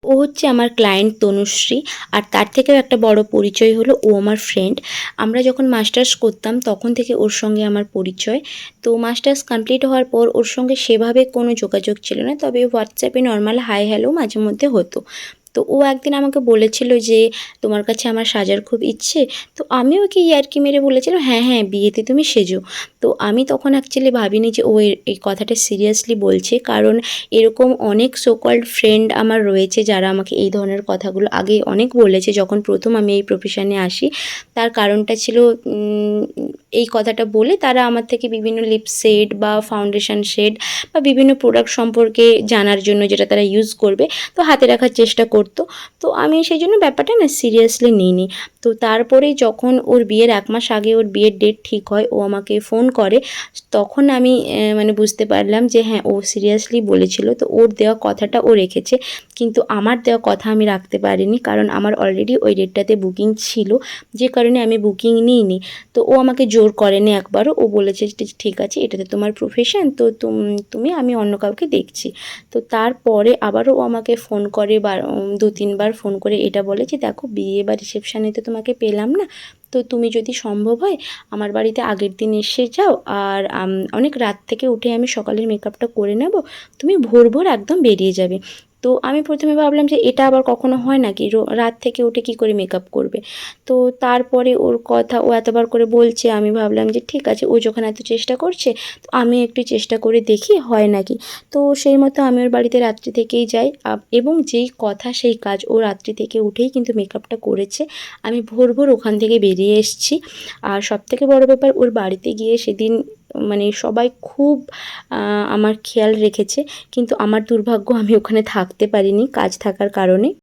ও হচ্ছে আমার ক্লায়েন্ট তনুশ্রী। আর তার থেকেও একটা বড় পরিচয় হলো ও আমার ফ্রেন্ড। আমরা যখন মাস্টার্স করতাম তখন থেকে ওর সঙ্গে আমার পরিচয়। তো মাস্টার্স কমপ্লিট হওয়ার পর ওর সঙ্গে সেভাবে কোনো যোগাযোগ ছিল না, তবে হোয়াটসঅ্যাপে নর্মাল হাই হ্যালো মাঝে মধ্যে হতো। তো ও একদিন আমাকে বলেছিল যে তোমার কাছে আমার সাজার খুব ইচ্ছে। তো আমি ওকে ইয়ার্কি মেরে বলেছিলাম হ্যাঁ হ্যাঁ বিয়েতে তুমি সেজো। তো আমি তখন অ্যাকচুয়ালি ভাবিনি যে ও এই কথাটা সিরিয়াসলি বলছে, কারণ এরকম অনেক সো কল্ড ফ্রেন্ড আমার রয়েছে যারা আমাকে এই ধরনের কথাগুলো আগে অনেক বলেছে যখন প্রথম আমি এই প্রফেশনে আসি। তার কারণটা ছিল এই কথাটা বলে তারা আমার থেকে বিভিন্ন লিপ শেড বা ফাউন্ডেশন শেড বা বিভিন্ন প্রোডাক্ট সম্পর্কে জানার জন্য যেটা তারা ইউজ করবে তো হাতে রাখার চেষ্টা করতো। তো আমি সেই জন্য ব্যাপারটা না সিরিয়াসলি নিইনি। তো তারপরে যখন ওর বিয়ের 1 মাস আগে ওর বিয়ের ডেট ঠিক হয়, ও আমাকে ফোন করে। তখন আমি মানে বুঝতে পারলাম যে হ্যাঁ ও সিরিয়াসলি বলেছিল। তো ওর দেওয়া কথাটা ও রেখেছে, কিন্তু আমার দেওয়া কথা আমি রাখতে পারিনি, কারণ আমার অলরেডি ওই ডেটটাতে বুকিং ছিল, যে কারণে আমি বুকিং নিইনি। তো ও আমাকে জোর করেনি একবারও, ও বলেছে যে ঠিক আছে এটাতে তোমার প্রফেশন, তো তুমি আমি অন্য কাউকে দেখছি। তো তারপরে আবারও ও আমাকে ফোন করে 2-3 বার ফোন করে এটা বলে যে দেখো বিয়ে বা রিসেপশানে তো তোমাকে পেলাম না, তো তুমি যদি সম্ভব হয় আমার বাড়িতে আগের দিন এসে যাও, আর অনেক রাত থেকে উঠে আমি সকালের মেকআপটা করে নেব, তুমি ভোর ভোর একদম বেরিয়ে যাবে। তো আমি প্রথমে ভাবলাম যে এটা আবার কখনো হয় নাকি, রাত থেকে উঠে কী করে মেকআপ করবে। তো তারপরে ওর কথা ও এতবার করে বলছে, আমি ভাবলাম যে ঠিক আছে ও যখন এত চেষ্টা করছে তো আমি একটু চেষ্টা করে দেখি হয় নাকি। তো সেই মতো আমি ওর বাড়িতে রাত্রি থেকেই যাই, এবং যেই কথা সেই কাজ, ও রাত্রি থেকে উঠেই কিন্তু মেকআপটা করেছে। আমি ভোর ভোর ওখান থেকে বেরিয়ে এসেছি। আর সবথেকে বড় ব্যাপার, ওর বাড়িতে গিয়ে সেদিন মানে সবাই খুব আমার খেয়াল রেখেছে, কিন্তু আমার দুর্ভাগ্য আমি ওখানে থাকতে পারিনি কাজ থাকার কারণে।